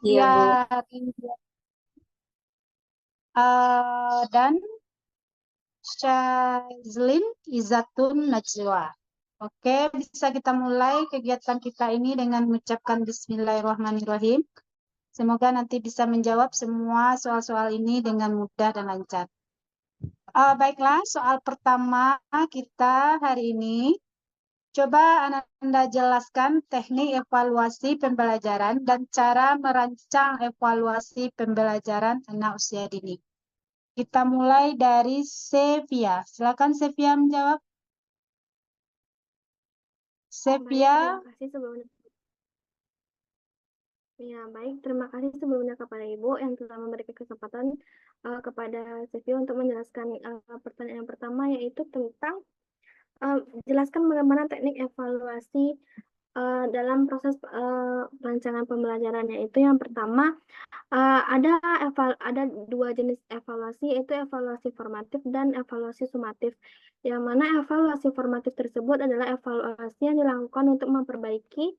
Iya, Bu. Elvia dan Syazlin Izatun Najwa. Oke, bisa kita mulai kegiatan kita ini dengan mengucapkan Bismillahirrahmanirrahim. Semoga nanti bisa menjawab semua soal-soal ini dengan mudah dan lancar. Baiklah, soal pertama kita hari ini. Coba Anda jelaskan teknik evaluasi pembelajaran dan cara merancang evaluasi pembelajaran anak usia dini. Kita mulai dari Sevia. Silakan Sevia menjawab. Sevia. Baik, terima kasih sebelumnya kepada Ibu yang telah memberikan kesempatan kepada Sevia untuk menjelaskan pertanyaan yang pertama, yaitu tentang jelaskan bagaimana teknik evaluasi dalam proses perancangan pembelajarannya. Itu yang pertama, ada dua jenis evaluasi, yaitu evaluasi formatif dan evaluasi sumatif. Yang mana evaluasi formatif tersebut adalah evaluasi yang dilakukan untuk memperbaiki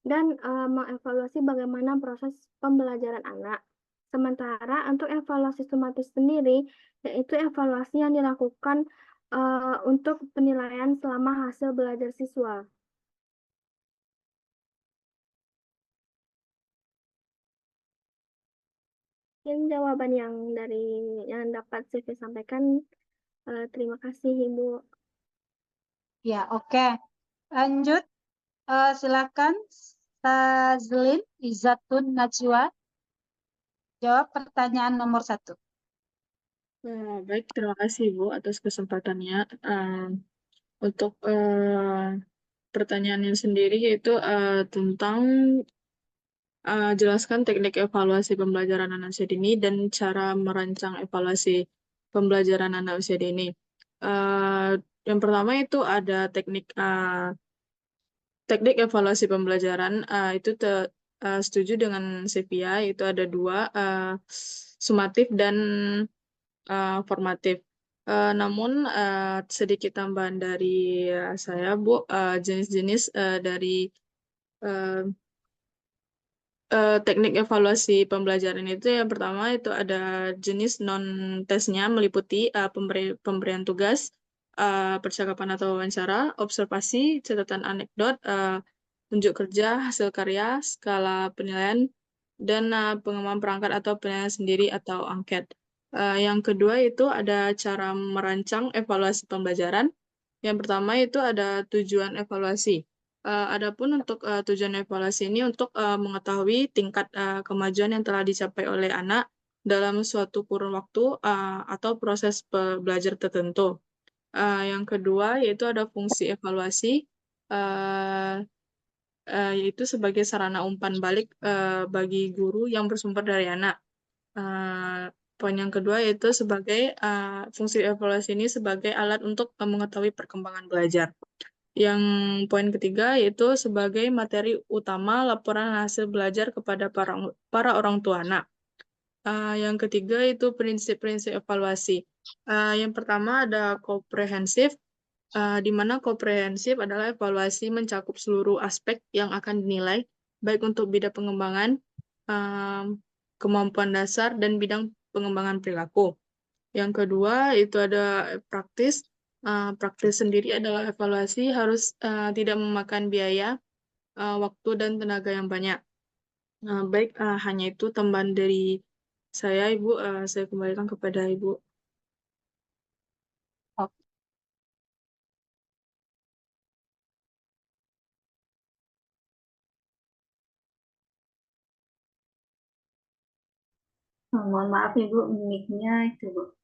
dan mengevaluasi bagaimana proses pembelajaran anak. Sementara untuk evaluasi sumatif sendiri, yaitu evaluasi yang dilakukan untuk penilaian selama hasil belajar siswa. Mungkin jawaban yang dapat saya sampaikan. Terima kasih, Ibu. Ya, oke. Lanjut. Silakan Syazlin Izatun Najwa. Jawab pertanyaan nomor 1. Baik, terima kasih Bu atas kesempatannya. Untuk pertanyaannya sendiri yaitu tentang jelaskan teknik evaluasi pembelajaran anak usia dini dan cara merancang evaluasi pembelajaran anak usia dini. Yang pertama itu ada teknik evaluasi pembelajaran itu setuju dengan Sevia, itu ada dua, sumatif dan formatif. Namun sedikit tambahan dari saya, Bu, jenis-jenis dari teknik evaluasi pembelajaran itu yang pertama itu ada jenis non-tesnya meliputi pemberian tugas, percakapan atau wawancara, observasi, catatan anekdot, unjuk kerja, hasil karya, skala penilaian, dan pengembangan perangkat atau penilaian sendiri atau angket. Yang kedua itu ada cara merancang evaluasi pembelajaran. Yang pertama itu ada tujuan evaluasi. Adapun untuk tujuan evaluasi ini untuk mengetahui tingkat kemajuan yang telah dicapai oleh anak dalam suatu kurun waktu atau proses belajar tertentu. Yang kedua yaitu ada fungsi evaluasi, yaitu sebagai sarana umpan balik bagi guru yang bersumber dari anak. Poin yang kedua yaitu sebagai fungsi evaluasi ini sebagai alat untuk mengetahui perkembangan belajar. Yang poin ketiga yaitu sebagai materi utama laporan hasil belajar kepada para orang tua anak. Yang ketiga itu prinsip-prinsip evaluasi. Yang pertama ada komprehensif, di mana komprehensif adalah evaluasi mencakup seluruh aspek yang akan dinilai, baik untuk bidang pengembangan, kemampuan dasar, dan bidang pengembangan perilaku. Yang kedua itu ada praktis. Praktis sendiri adalah evaluasi harus tidak memakan biaya, waktu, dan tenaga yang banyak. Baik, hanya itu tambahan dari saya, Ibu. Saya kembalikan kepada Ibu. Mohon maaf Ibu, mic-nya itu Bu.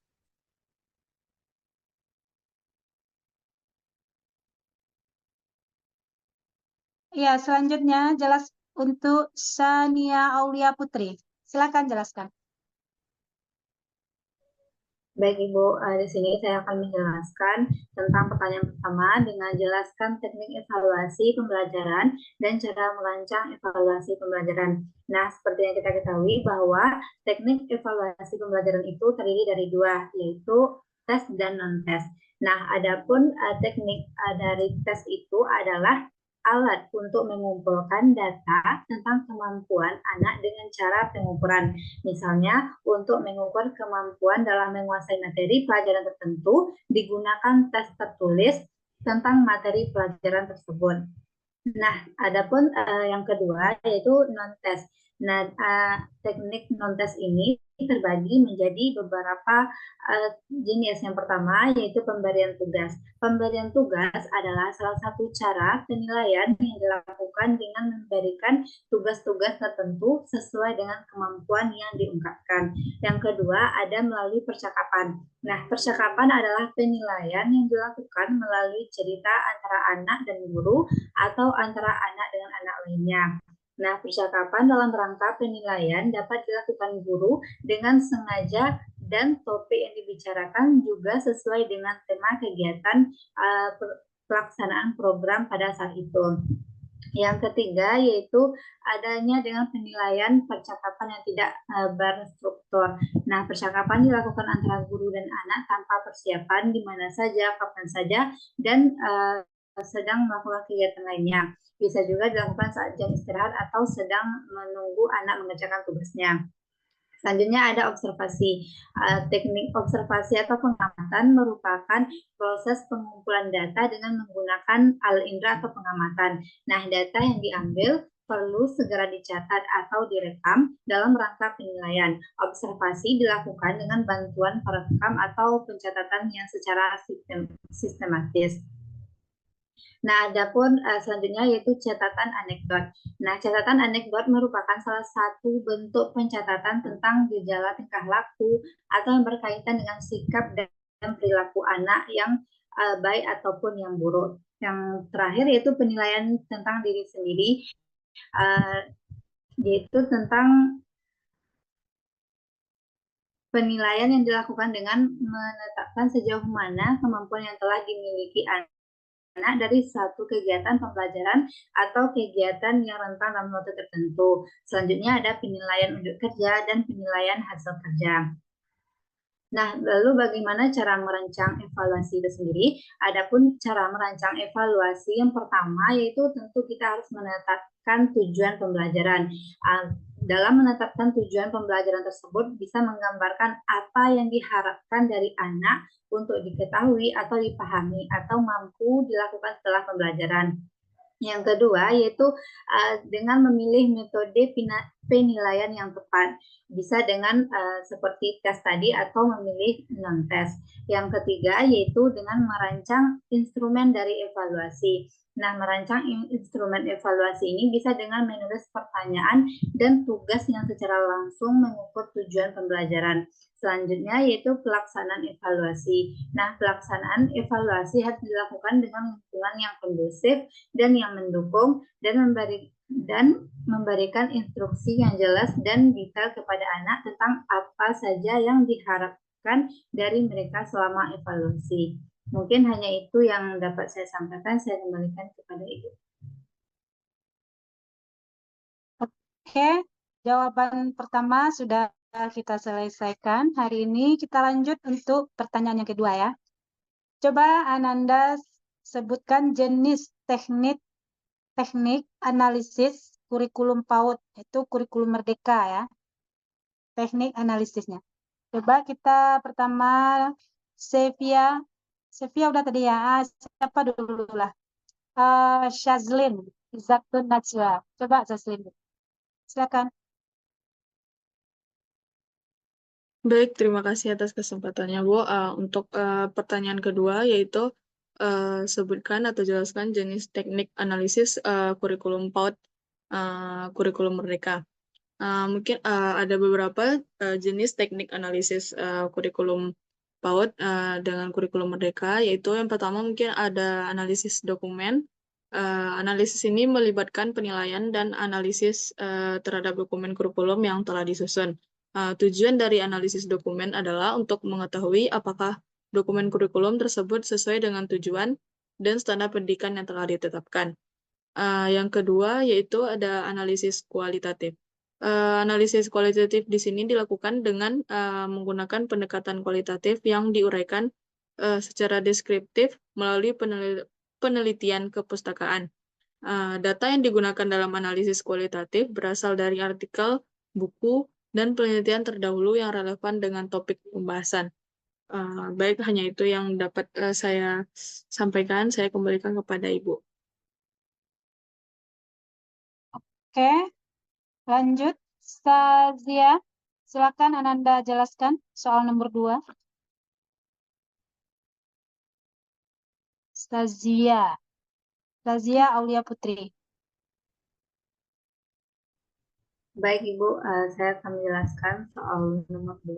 Ya, selanjutnya jelas untuk Sania Aulia Putri. Silakan jelaskan. Baik Ibu, di sini saya akan menjelaskan tentang pertanyaan pertama dengan jelaskan teknik evaluasi pembelajaran dan cara merancang evaluasi pembelajaran. Nah, seperti yang kita ketahui bahwa teknik evaluasi pembelajaran itu terdiri dari dua, yaitu tes dan non-tes. Nah, adapun teknik dari tes itu adalah alat untuk mengumpulkan data tentang kemampuan anak dengan cara pengukuran. Misalnya, untuk mengukur kemampuan dalam menguasai materi pelajaran tertentu, digunakan tes tertulis tentang materi pelajaran tersebut. Nah, adapun yang kedua yaitu non-tes. Nah, teknik non-tes ini terbagi menjadi beberapa jenis. Yang pertama yaitu pemberian tugas. Pemberian tugas adalah salah satu cara penilaian yang dilakukan dengan memberikan tugas-tugas tertentu sesuai dengan kemampuan yang diungkapkan. Yang kedua ada melalui percakapan. Nah, percakapan adalah penilaian yang dilakukan melalui cerita antara anak dan guru atau antara anak dengan anak lainnya. Nah, percakapan dalam rangka penilaian dapat dilakukan guru dengan sengaja dan topik yang dibicarakan juga sesuai dengan tema kegiatan pelaksanaan program pada saat itu. Yang ketiga yaitu adanya dengan penilaian percakapan yang tidak berstruktur. Nah, percakapan dilakukan antara guru dan anak tanpa persiapan di mana saja, kapan saja, dan sedang melakukan kegiatan lainnya. Bisa juga dilakukan saat jam istirahat atau sedang menunggu anak mengerjakan tugasnya. Selanjutnya ada observasi. Teknik observasi atau pengamatan merupakan proses pengumpulan data dengan menggunakan alat indera atau pengamatan. Nah, data yang diambil perlu segera dicatat atau direkam dalam rangka penilaian. Observasi dilakukan dengan bantuan perekam atau pencatatan yang secara sistematis. Nah, adapun selanjutnya yaitu catatan anekdot. Nah, catatan anekdot merupakan salah satu bentuk pencatatan tentang gejala tingkah laku atau yang berkaitan dengan sikap dan perilaku anak yang baik ataupun yang buruk. Yang terakhir yaitu penilaian tentang diri sendiri, yaitu tentang penilaian yang dilakukan dengan menetapkan sejauh mana kemampuan yang telah dimiliki anak dari satu kegiatan pembelajaran atau kegiatan yang rentan dalam waktu tertentu. Selanjutnya ada penilaian unit kerja dan penilaian hasil kerja. Nah, lalu bagaimana cara merancang evaluasi itu sendiri? Adapun cara merancang evaluasi yang pertama yaitu tentu kita harus menetapkan tujuan pembelajaran. Dalam menetapkan tujuan pembelajaran tersebut bisa menggambarkan apa yang diharapkan dari anak untuk diketahui atau dipahami atau mampu dilakukan setelah pembelajaran. Yang kedua yaitu dengan memilih metode penilaian yang tepat. Bisa dengan seperti tes tadi atau memilih non-tes. Yang ketiga yaitu dengan merancang instrumen dari evaluasi. Nah, merancang instrumen evaluasi ini bisa dengan menulis pertanyaan dan tugas yang secara langsung mengukur tujuan pembelajaran. Selanjutnya yaitu pelaksanaan evaluasi. Nah, pelaksanaan evaluasi harus dilakukan dengan lingkungan yang kondusif dan yang mendukung dan memberikan instruksi yang jelas dan detail kepada anak tentang apa saja yang diharapkan dari mereka selama evaluasi. Mungkin hanya itu yang dapat saya sampaikan. Saya kembalikan kepada Ibu. Oke, jawaban pertama sudah kita selesaikan. Hari ini kita lanjut untuk pertanyaan yang kedua ya. Coba Ananda sebutkan jenis teknik analisis kurikulum PAUD, itu kurikulum merdeka ya. Teknik analisisnya. Coba kita pertama Sevia udah tadi ya. Siapa dulu lah? Shazlin Izzatun Najwa. Coba Shazlin. Silakan. Baik, terima kasih atas kesempatannya, Bu. Untuk pertanyaan kedua, yaitu sebutkan atau jelaskan jenis teknik analisis kurikulum PAUD, kurikulum merdeka. Mungkin ada beberapa jenis teknik analisis kurikulum PAUD dengan kurikulum merdeka, yaitu yang pertama mungkin ada analisis dokumen. Analisis ini melibatkan penilaian dan analisis terhadap dokumen kurikulum yang telah disusun. Tujuan dari analisis dokumen adalah untuk mengetahui apakah dokumen kurikulum tersebut sesuai dengan tujuan dan standar pendidikan yang telah ditetapkan. Yang kedua yaitu ada analisis kualitatif. Analisis kualitatif di sini dilakukan dengan menggunakan pendekatan kualitatif yang diuraikan secara deskriptif melalui penelitian kepustakaan. Data yang digunakan dalam analisis kualitatif berasal dari artikel, buku, dan penelitian terdahulu yang relevan dengan topik pembahasan. Baik, hanya itu yang dapat saya sampaikan. Saya kembalikan kepada Ibu. Oke, lanjut. Stazia, silakan Ananda jelaskan soal nomor 2. Stazia Aulia Putri. Baik Ibu, saya akan menjelaskan soal nomor 2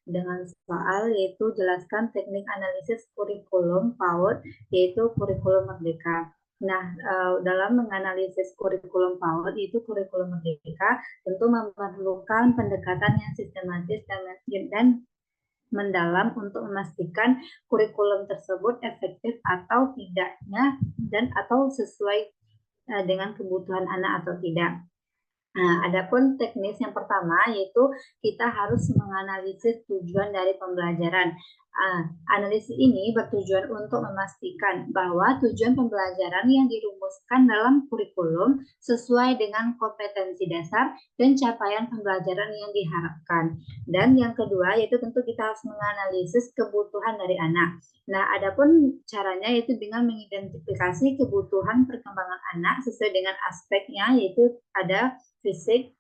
dengan soal yaitu jelaskan teknik analisis kurikulum PAUD yaitu kurikulum merdeka. Nah, dalam menganalisis kurikulum PAUD yaitu kurikulum merdeka tentu memerlukan pendekatan yang sistematis dan mendalam untuk memastikan kurikulum tersebut efektif atau tidaknya dan atau sesuai dengan kebutuhan anak atau tidak. Nah, adapun teknis yang pertama yaitu kita harus menganalisis tujuan dari pembelajaran. Analisis ini bertujuan untuk memastikan bahwa tujuan pembelajaran yang dirumuskan dalam kurikulum sesuai dengan kompetensi dasar dan capaian pembelajaran yang diharapkan. Dan yang kedua yaitu tentu kita harus menganalisis kebutuhan dari anak. Nah, adapun caranya yaitu dengan mengidentifikasi kebutuhan perkembangan anak sesuai dengan aspeknya yaitu ada fisik,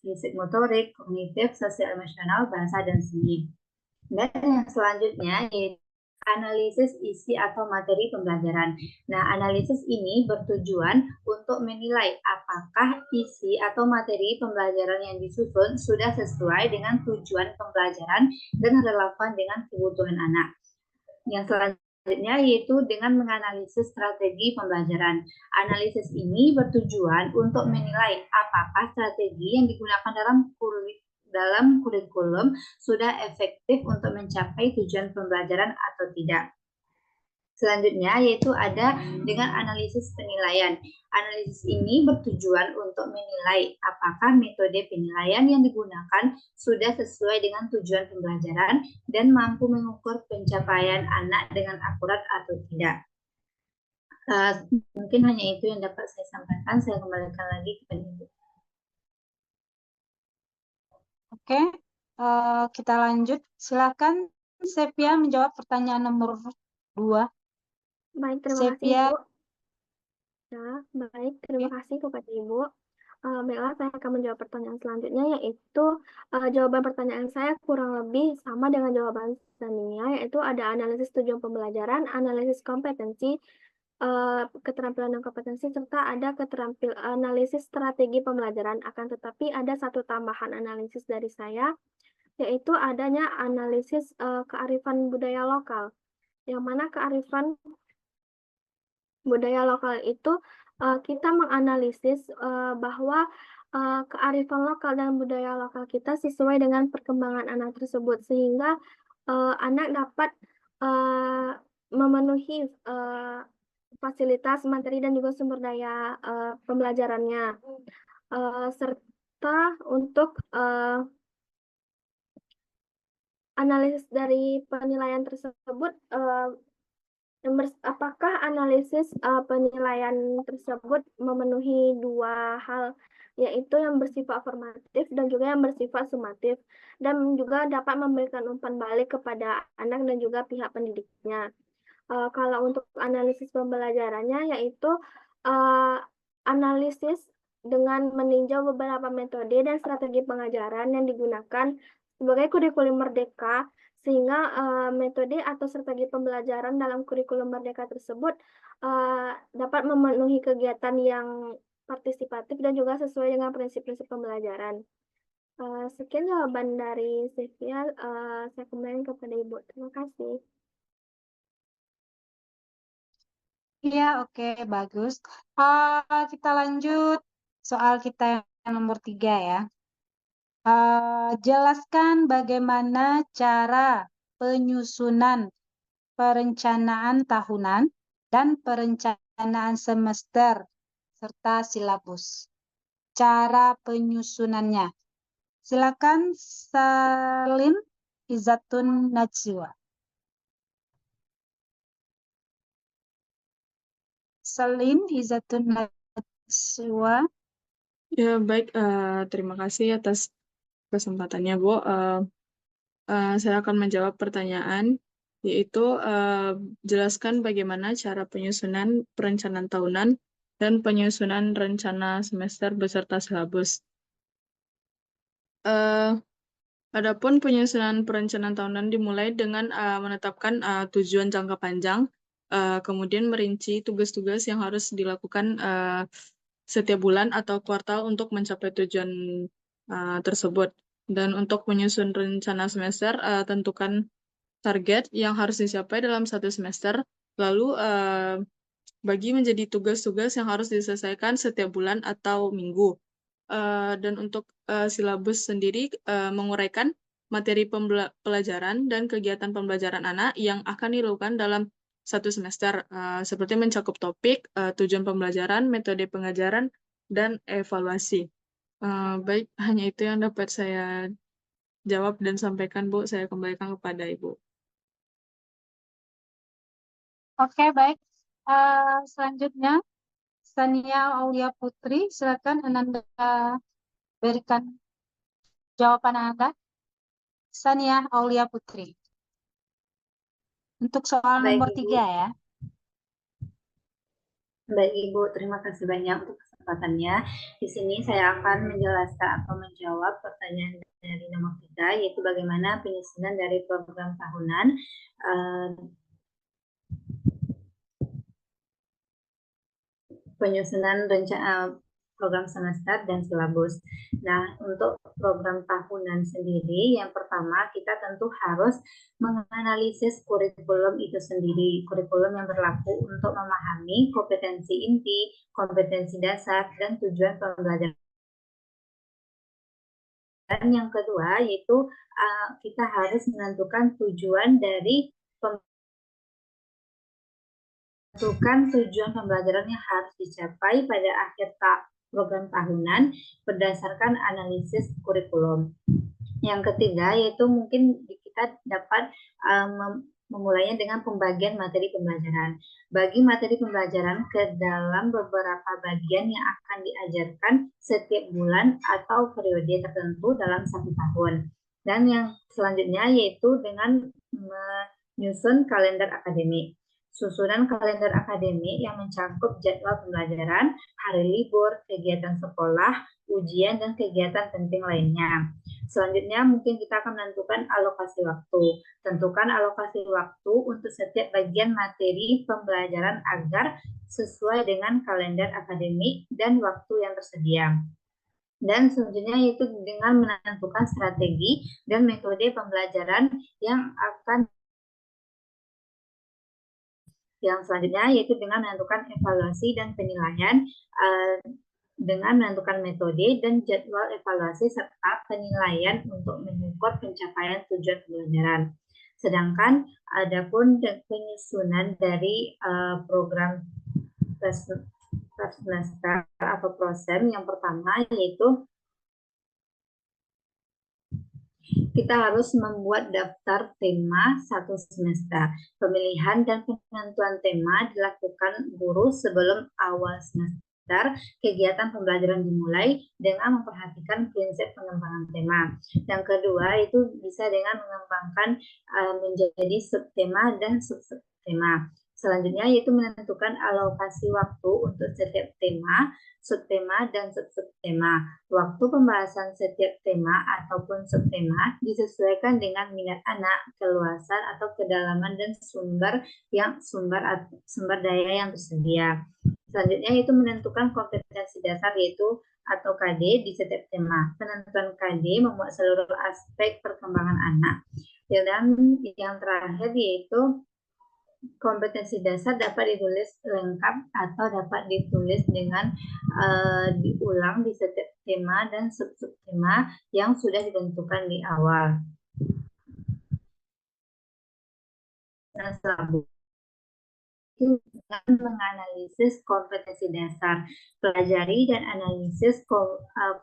fisik motorik, kognitif, sosial emosional, bahasa, dan seni. Dan yang selanjutnya yaitu analisis isi atau materi pembelajaran. Nah, analisis ini bertujuan untuk menilai apakah isi atau materi pembelajaran yang disusun sudah sesuai dengan tujuan pembelajaran dan relevan dengan kebutuhan anak. Yang selanjutnya yaitu dengan menganalisis strategi pembelajaran. Analisis ini bertujuan untuk menilai apakah strategi yang digunakan dalam kurikulum sudah efektif untuk mencapai tujuan pembelajaran atau tidak. Selanjutnya yaitu ada dengan analisis penilaian. Analisis ini bertujuan untuk menilai apakah metode penilaian yang digunakan sudah sesuai dengan tujuan pembelajaran dan mampu mengukur pencapaian anak dengan akurat atau tidak. Mungkin hanya itu yang dapat saya sampaikan. Saya kembalikan lagi kepada Ibu. Oke, kita lanjut. Silakan Sepia menjawab pertanyaan nomor 2. Baik, terima kasih Sepia. Ibu. Ya, baik, terima kasih kepada Ibu. Baiklah, saya akan menjawab pertanyaan selanjutnya, yaitu jawaban pertanyaan saya kurang lebih sama dengan jawaban Sania, yaitu ada analisis tujuan pembelajaran, analisis kompetensi, keterampilan dan kompetensi, serta ada analisis strategi pembelajaran. Akan tetapi ada satu tambahan analisis dari saya, yaitu adanya analisis kearifan budaya lokal, yang mana kearifan budaya lokal itu kita menganalisis bahwa kearifan lokal dan budaya lokal kita sesuai dengan perkembangan anak tersebut, sehingga anak dapat memenuhi fasilitas, materi, dan juga sumber daya pembelajarannya, serta untuk analisis dari penilaian tersebut, apakah analisis penilaian tersebut memenuhi dua hal, yaitu yang bersifat afirmatif dan juga yang bersifat sumatif, dan juga dapat memberikan umpan balik kepada anak dan juga pihak pendidiknya. Kalau untuk analisis pembelajarannya, yaitu analisis dengan meninjau beberapa metode dan strategi pengajaran yang digunakan sebagai kurikulum merdeka, sehingga metode atau strategi pembelajaran dalam kurikulum merdeka tersebut dapat memenuhi kegiatan yang partisipatif dan juga sesuai dengan prinsip-prinsip pembelajaran. Sekian jawaban dari Sylvia. Saya kembali kepada Ibu. Terima kasih. Iya, oke, bagus. Kita lanjut soal kita yang nomor 3 ya. Jelaskan bagaimana cara penyusunan perencanaan tahunan dan perencanaan semester serta silabus. Cara penyusunannya. Silakan Salim Izzatun Najwa. Salin Izatun Najwa. Ya, baik. Terima kasih atas kesempatannya, Bu. Saya akan menjawab pertanyaan, yaitu jelaskan bagaimana cara penyusunan perencanaan tahunan dan penyusunan rencana semester beserta silabus. Eh, Adapun penyusunan perencanaan tahunan dimulai dengan menetapkan tujuan jangka panjang, kemudian merinci tugas-tugas yang harus dilakukan setiap bulan atau kuartal untuk mencapai tujuan tersebut. Dan untuk menyusun rencana semester, tentukan target yang harus dicapai dalam satu semester, lalu bagi menjadi tugas-tugas yang harus diselesaikan setiap bulan atau minggu. Dan untuk silabus sendiri menguraikan materi pelajaran dan kegiatan pembelajaran anak yang akan dilakukan dalam satu semester, seperti mencakup topik, tujuan pembelajaran, metode pengajaran, dan evaluasi. Baik, hanya itu yang dapat saya jawab dan sampaikan, Bu. Saya kembalikan kepada Ibu. Oke, baik. Selanjutnya, Sania Aulia Putri, silakan Ananda berikan jawaban Anda. Sania Aulia Putri. Untuk soal Baik, nomor Ibu. 3 ya. Baik, Ibu. Terima kasih banyak untuk kesempatannya. Di sini saya akan menjelaskan atau menjawab pertanyaan dari nomor 3, yaitu bagaimana penyusunan dari program tahunan, penyusunan rencana program semester dan silabus. Nah, untuk program tahunan sendiri, yang pertama kita tentu harus menganalisis kurikulum itu sendiri, kurikulum yang berlaku untuk memahami kompetensi inti, kompetensi dasar, dan tujuan pembelajaran. Dan yang kedua, yaitu kita harus menentukan tujuan dari tujuan pembelajaran yang harus dicapai pada akhir program tahunan berdasarkan analisis kurikulum. Yang ketiga, yaitu mungkin kita dapat memulainya dengan pembagian materi pembelajaran. Bagi materi pembelajaran ke dalam beberapa bagian yang akan diajarkan setiap bulan atau periode tertentu dalam satu tahun. Dan yang selanjutnya yaitu dengan menyusun kalender akademik. Susunan kalender akademik yang mencakup jadwal pembelajaran, hari libur, kegiatan sekolah, ujian, dan kegiatan penting lainnya. Selanjutnya mungkin kita akan menentukan alokasi waktu. Tentukan alokasi waktu untuk setiap bagian materi pembelajaran agar sesuai dengan kalender akademik dan waktu yang tersedia. Dan selanjutnya yaitu dengan menentukan strategi dan metode pembelajaran yang akan Yang selanjutnya yaitu dengan menentukan evaluasi dan penilaian dengan menentukan metode dan jadwal evaluasi serta penilaian untuk mengukur pencapaian tujuan pembelajaran. Sedangkan adapun penyusunan dari program semester atau prosem yang pertama yaitu kita harus membuat daftar tema satu semester. Pemilihan dan penentuan tema dilakukan guru sebelum awal semester. Kegiatan pembelajaran dimulai dengan memperhatikan prinsip pengembangan tema. Yang kedua itu bisa dengan mengembangkan menjadi subtema dan subtema. Selanjutnya yaitu menentukan alokasi waktu untuk setiap tema, subtema, dan subtema. Waktu pembahasan setiap tema ataupun subtema disesuaikan dengan minat anak, keluasan atau kedalaman dan sumber daya yang tersedia. Selanjutnya yaitu menentukan kompetensi dasar yaitu atau KD di setiap tema. Penentuan KD membuat seluruh aspek perkembangan anak. Dan yang terakhir yaitu kompetensi dasar dapat ditulis lengkap atau dapat ditulis dengan diulang di setiap tema dan sub-tema yang sudah ditentukan di awal. Nah, dengan menganalisis kompetensi dasar. Pelajari dan analisis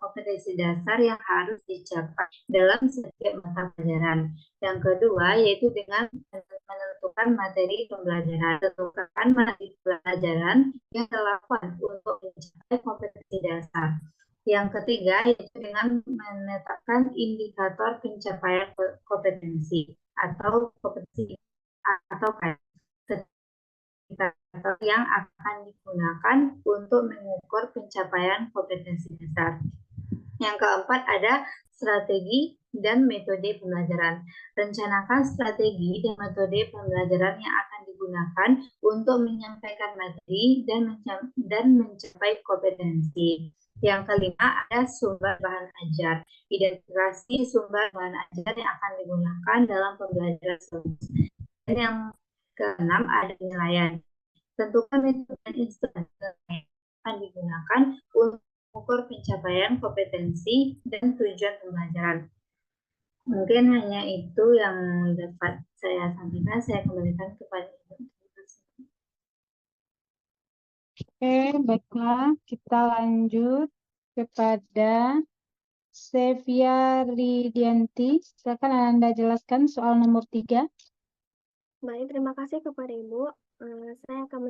kompetensi dasar yang harus dicapai dalam setiap mata pelajaran. Yang kedua, yaitu dengan menentukan materi pembelajaran. Tentukan materi pelajaran yang relevan untuk mencapai kompetensi dasar. Yang ketiga, yaitu dengan menetapkan indikator pencapaian kompetensi atau kompetensi atau indikator yang akan digunakan untuk mengukur pencapaian kompetensi dasar. Yang keempat ada strategi dan metode pembelajaran. Rencanakan strategi dan metode pembelajaran yang akan digunakan untuk menyampaikan materi dan mencapai kompetensi. Yang kelima ada sumber bahan ajar. Identifikasi sumber bahan ajar yang akan digunakan dalam pembelajaran tersebut. Dan yang keenam ada penilaian. Tentukan metode dan instrumen yang akan digunakan untuk mengukur pencapaian kompetensi dan tujuan pembelajaran. Mungkin hanya itu yang dapat saya sampaikan. Saya kembalikan kepada Ibu. Oke, baiklah. Kita lanjut kepada Sevia Ridianti. Silakan Anda jelaskan soal nomor 3. Baik, terima kasih kepada Ibu. Saya akan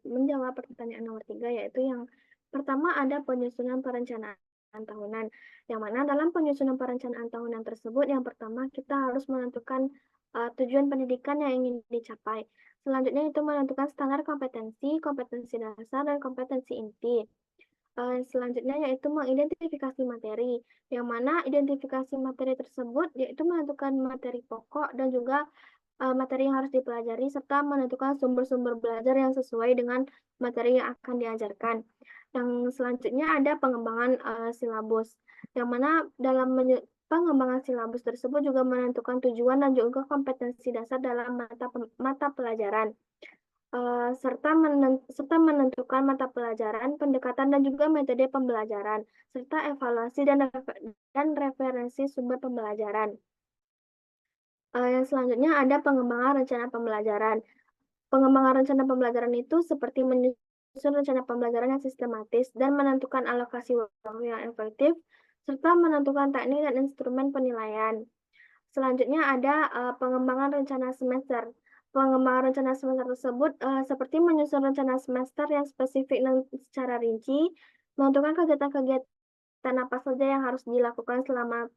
menjawab pertanyaan nomor 3, yaitu yang pertama ada penyusunan perencanaan tahunan. Yang mana dalam penyusunan perencanaan tahunan tersebut, yang pertama kita harus menentukan tujuan pendidikan yang ingin dicapai. Selanjutnya itu menentukan standar kompetensi, kompetensi dasar, dan kompetensi inti. Selanjutnya yaitu mengidentifikasi materi, yang mana identifikasi materi tersebut yaitu menentukan materi pokok dan juga materi yang harus dipelajari, serta menentukan sumber-sumber belajar yang sesuai dengan materi yang akan diajarkan. Yang selanjutnya ada pengembangan silabus, yang mana dalam pengembangan silabus tersebut juga menentukan tujuan dan juga kompetensi dasar dalam mata pelajaran. Serta menentukan mata pelajaran, pendekatan dan juga metode pembelajaran, serta evaluasi dan referensi sumber pembelajaran. Yang selanjutnya ada pengembangan rencana pembelajaran. Pengembangan rencana pembelajaran itu seperti menyusun rencana pembelajaran yang sistematis dan menentukan alokasi waktu yang efektif, serta menentukan teknik dan instrumen penilaian. Selanjutnya ada pengembangan rencana semester. Pengembangan rencana semester tersebut seperti menyusun rencana semester yang spesifik dan secara rinci, menentukan kegiatan apa saja yang harus dilakukan selama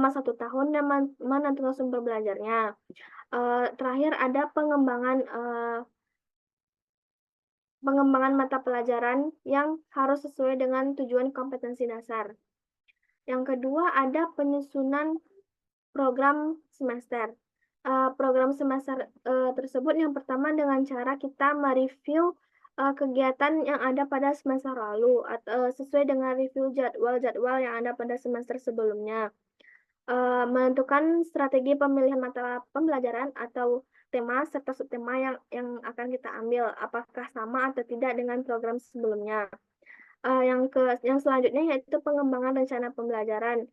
1 tahun dan menentukan sumber belajarnya. Terakhir ada pengembangan mata pelajaran yang harus sesuai dengan tujuan kompetensi dasar. Yang kedua ada penyusunan program semester. Program semester tersebut yang pertama dengan cara kita mereview kegiatan yang ada pada semester lalu atau sesuai dengan review jadwal-jadwal yang ada pada semester sebelumnya. Menentukan strategi pemilihan mata pembelajaran atau tema serta subtema yang akan kita ambil, apakah sama atau tidak dengan program sebelumnya. Yang selanjutnya yaitu pengembangan rencana pembelajaran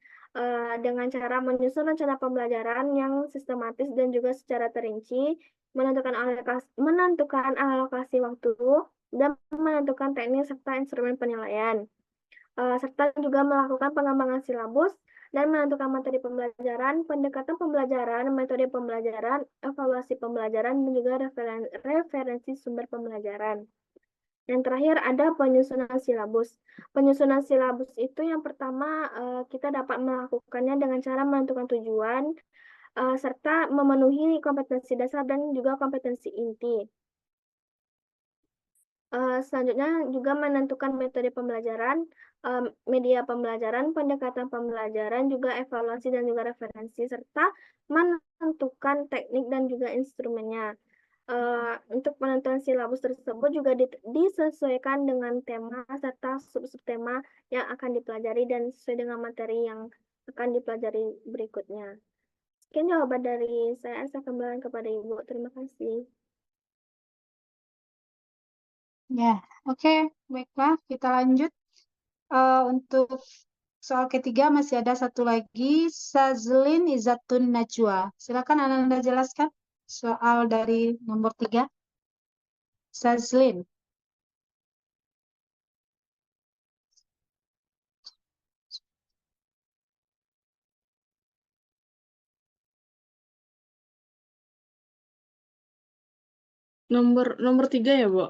dengan cara menyusun rencana pembelajaran yang sistematis dan juga secara terinci, menentukan alokasi waktu dan menentukan teknik serta instrumen penilaian, serta juga melakukan pengembangan silabus dan menentukan materi pembelajaran, pendekatan pembelajaran, metode pembelajaran, evaluasi pembelajaran, dan juga referensi sumber pembelajaran. Yang terakhir ada penyusunan silabus. Penyusunan silabus itu yang pertama kita dapat melakukannya dengan cara menentukan tujuan, serta memenuhi kompetensi dasar dan juga kompetensi inti. Selanjutnya juga menentukan metode pembelajaran, media pembelajaran, pendekatan pembelajaran, juga evaluasi dan juga referensi, serta menentukan teknik dan juga instrumennya. Untuk penentuan silabus tersebut juga disesuaikan dengan tema serta subtema yang akan dipelajari dan sesuai dengan materi yang akan dipelajari berikutnya. Sekian jawaban dari saya kembalikan kepada Ibu. Terima kasih. Ya, oke, baiklah. Kita lanjut. Untuk soal ketiga masih ada satu lagi, Sazlin Izatun Najwa. Silakan Anda jelaskan soal dari nomor 3. Sazlin. Nomor 3 ya, Bu?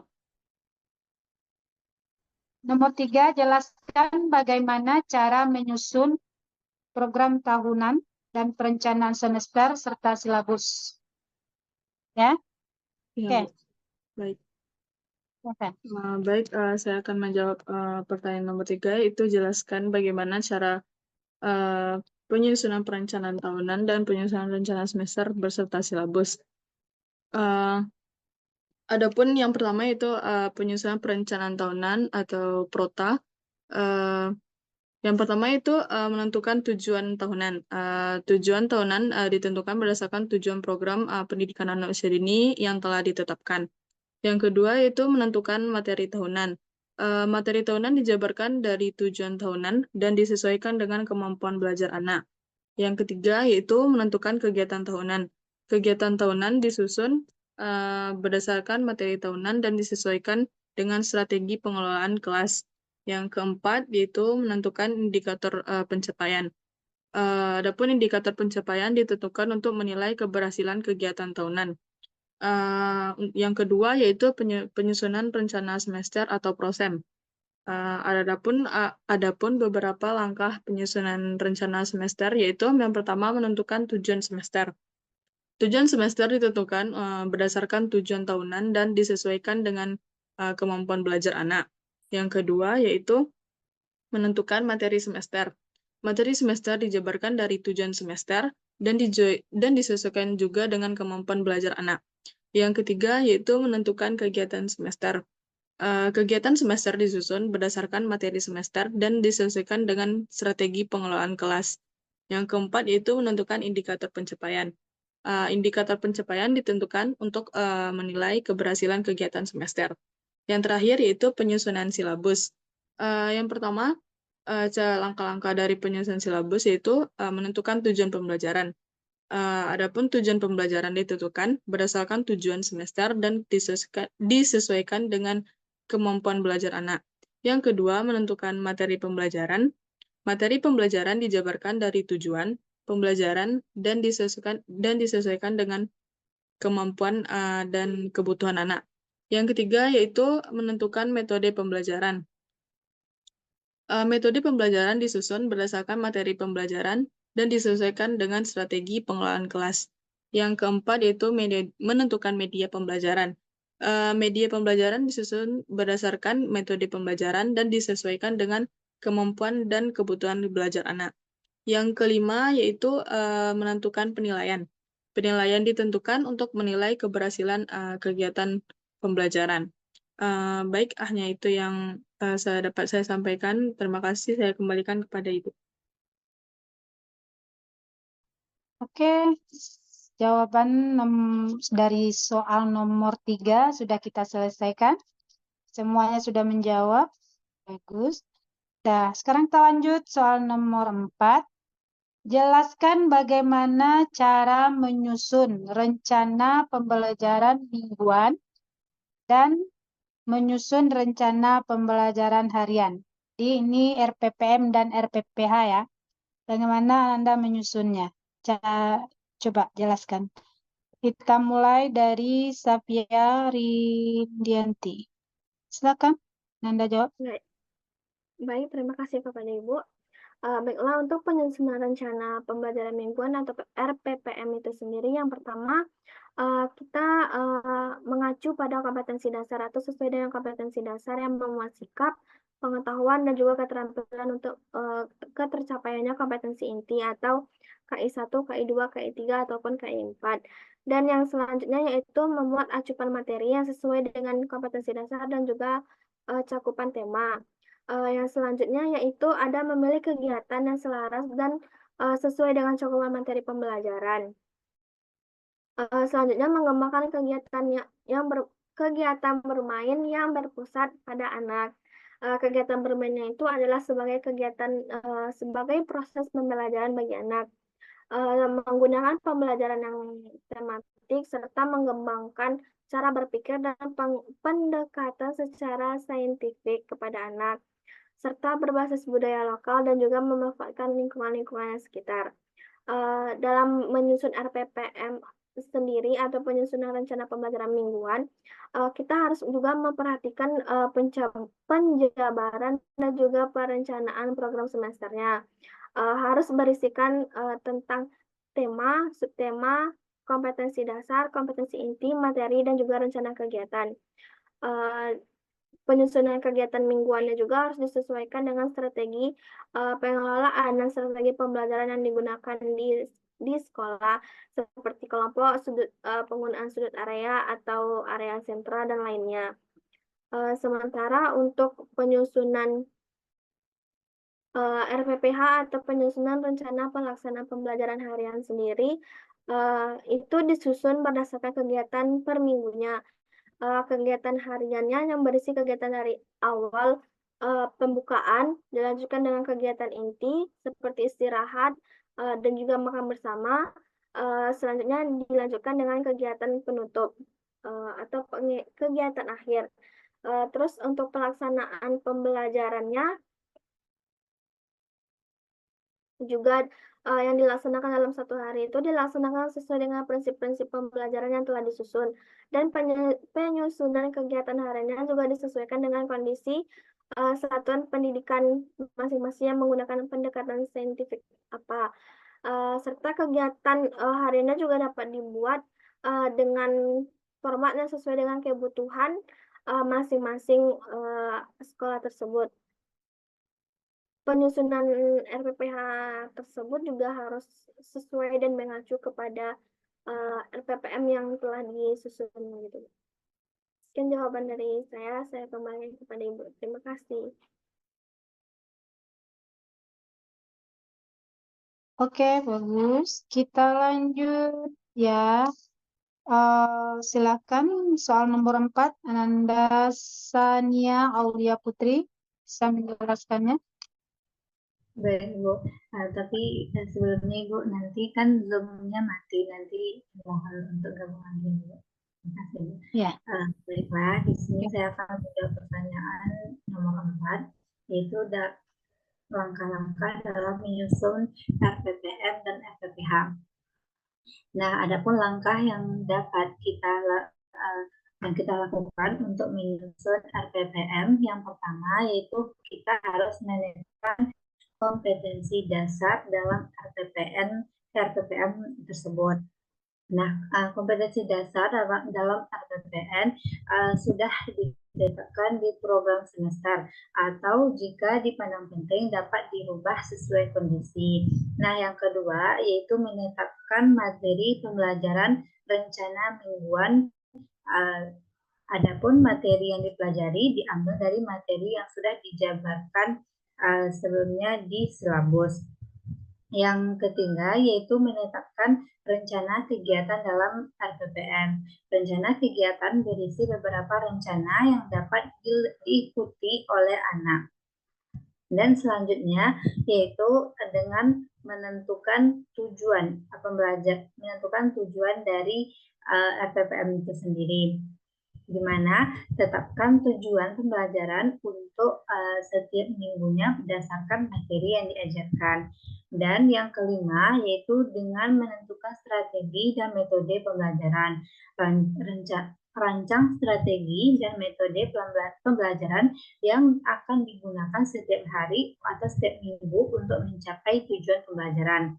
Nomor 3, jelaskan bagaimana cara menyusun program tahunan dan perencanaan semester serta silabus. Ya, Iya, oke. Bu. Baik. Oke. Baik, saya akan menjawab pertanyaan nomor 3, itu jelaskan bagaimana cara penyusunan perencanaan tahunan dan penyusunan rencana semester beserta silabus. Eh, Adapun yang pertama itu penyusunan perencanaan tahunan atau PROTA. Eh, yang pertama itu menentukan tujuan tahunan. Tujuan tahunan ditentukan berdasarkan tujuan program pendidikan anak usia dini yang telah ditetapkan. Yang kedua itu menentukan materi tahunan. Materi tahunan dijabarkan dari tujuan tahunan dan disesuaikan dengan kemampuan belajar anak. Yang ketiga yaitu menentukan kegiatan tahunan. Kegiatan tahunan disusun berdasarkan materi tahunan dan disesuaikan dengan strategi pengelolaan kelas. Yang keempat yaitu menentukan indikator pencapaian. Adapun indikator pencapaian ditentukan untuk menilai keberhasilan kegiatan tahunan. Yang kedua yaitu penyusunan rencana semester atau prosem. Adapun beberapa langkah penyusunan rencana semester yaitu yang pertama menentukan tujuan semester. Tujuan semester ditentukan berdasarkan tujuan tahunan dan disesuaikan dengan kemampuan belajar anak. Yang kedua yaitu menentukan materi semester. Materi semester dijabarkan dari tujuan semester dan disesuaikan juga dengan kemampuan belajar anak. Yang ketiga yaitu menentukan kegiatan semester. Kegiatan semester disusun berdasarkan materi semester dan disesuaikan dengan strategi pengelolaan kelas. Yang keempat yaitu menentukan indikator pencapaian. Indikator pencapaian ditentukan untuk menilai keberhasilan kegiatan semester. Yang terakhir yaitu penyusunan silabus. Yang pertama, langkah-langkah dari penyusunan silabus yaitu menentukan tujuan pembelajaran. Adapun tujuan pembelajaran ditentukan berdasarkan tujuan semester dan disesuaikan dengan kemampuan belajar anak. Yang kedua, menentukan materi pembelajaran. Materi pembelajaran dijabarkan dari tujuan pembelajaran dan disesuaikan dengan kemampuan dan kebutuhan anak. Yang ketiga yaitu menentukan metode pembelajaran. Metode pembelajaran disusun berdasarkan materi pembelajaran dan disesuaikan dengan strategi pengelolaan kelas. Yang keempat yaitu menentukan media pembelajaran. Media pembelajaran disusun berdasarkan metode pembelajaran dan disesuaikan dengan kemampuan dan kebutuhan belajar anak. Yang kelima yaitu menentukan penilaian. Penilaian ditentukan untuk menilai keberhasilan kegiatan pembelajaran. Baik, hanya itu yang dapat saya sampaikan. Terima kasih, saya kembalikan kepada Ibu. Oke, jawaban dari soal nomor 3 sudah kita selesaikan. Semuanya sudah menjawab. Bagus. Nah, sekarang kita lanjut soal nomor 4. Jelaskan bagaimana cara menyusun rencana pembelajaran mingguan dan menyusun rencana pembelajaran harian. Jadi ini RPPM dan RPPH ya. Bagaimana Anda menyusunnya? Coba jelaskan. Kita mulai dari Safia Rindianti. Silakan, Anda jawab. Baik, terima kasih kepada Ibu. Baiklah, untuk penyusunan rencana pembelajaran mingguan atau RPPM itu sendiri, yang pertama kita mengacu pada kompetensi dasar atau sesuai dengan kompetensi dasar yang memuat sikap, pengetahuan, dan juga keterampilan untuk ketercapaiannya kompetensi inti atau KI1, KI2, KI3, ataupun KI4. Dan yang selanjutnya yaitu memuat acuan materi yang sesuai dengan kompetensi dasar dan juga cakupan tema. Yang selanjutnya yaitu ada memilih kegiatan yang selaras dan sesuai dengan cakupan materi pembelajaran. Selanjutnya mengembangkan kegiatan bermain yang berpusat pada anak. Kegiatan bermainnya itu adalah sebagai kegiatan sebagai proses pembelajaran bagi anak. Menggunakan pembelajaran yang tematik serta mengembangkan cara berpikir dan pendekatan secara saintifik kepada anak, serta berbasis budaya lokal dan juga memanfaatkan lingkungan-lingkungan sekitar. Dalam menyusun RPPM sendiri atau penyusunan rencana pembelajaran mingguan, kita harus juga memperhatikan penjabaran dan juga perencanaan program semesternya. Harus berisikan tentang tema, subtema, kompetensi dasar, kompetensi inti, materi, dan juga rencana kegiatan. Penyusunan kegiatan mingguannya juga harus disesuaikan dengan strategi pengelolaan dan strategi pembelajaran yang digunakan di sekolah, seperti kelompok, penggunaan sudut area atau area sentra, dan lainnya. Sementara untuk penyusunan RPPH atau penyusunan rencana pelaksanaan pembelajaran harian sendiri, itu disusun berdasarkan kegiatan per minggunya. Kegiatan hariannya yang berisi kegiatan dari awal pembukaan, dilanjutkan dengan kegiatan inti seperti istirahat dan juga makan bersama. Selanjutnya dilanjutkan dengan kegiatan penutup atau kegiatan akhir. Terus untuk pelaksanaan pembelajarannya juga yang dilaksanakan dalam satu hari itu dilaksanakan sesuai dengan prinsip-prinsip pembelajaran yang telah disusun, dan penyusunan kegiatan hariannya juga disesuaikan dengan kondisi satuan pendidikan masing-masing yang menggunakan pendekatan saintifik apa, serta kegiatan hariannya juga dapat dibuat dengan format yang sesuai dengan kebutuhan masing-masing sekolah tersebut. Penyusunan RPPH tersebut juga harus sesuai dan mengacu kepada RPPM yang telah disusun gitu. Sekian jawaban dari saya kembali kepada Ibu. Terima kasih. Oke, bagus. Kita lanjut ya. Silakan soal nomor 4, Ananda Sania Aulia Putri, bisa menjelaskannya. Baik, Bu. Tapi sebelumnya, Ibu, nanti kan Zoom-nya mati. Nanti mohon untuk gabung lagi, Bu. Terima kasih, Bu. Ya. Baiklah, di sini saya akan menjawab pertanyaan nomor 4, yaitu langkah-langkah dalam menyusun RPPM dan RPPH. Nah, adapun langkah yang dapat kita lakukan untuk menyusun RPPM, yang pertama yaitu kita harus menentukan kompetensi dasar dalam RPPM tersebut. Nah, kompetensi dasar dalam RPPM sudah ditetapkan di program semester, atau jika dipandang penting dapat dirubah sesuai kondisi. Nah, yang kedua yaitu menetapkan materi pembelajaran rencana mingguan. Adapun materi yang dipelajari diambil dari materi yang sudah dijabarkan sebelumnya di silabus. Yang ketiga yaitu menetapkan rencana kegiatan dalam RPPM. Rencana kegiatan berisi beberapa rencana yang dapat diikuti oleh anak. Dan selanjutnya yaitu dengan menentukan tujuan dari RPPM itu sendiri, di mana tetapkan tujuan pembelajaran untuk setiap minggunya berdasarkan materi yang diajarkan. Dan yang kelima yaitu dengan menentukan strategi dan metode pembelajaran. Rancang strategi dan metode pembelajaran yang akan digunakan setiap hari atau setiap minggu untuk mencapai tujuan pembelajaran.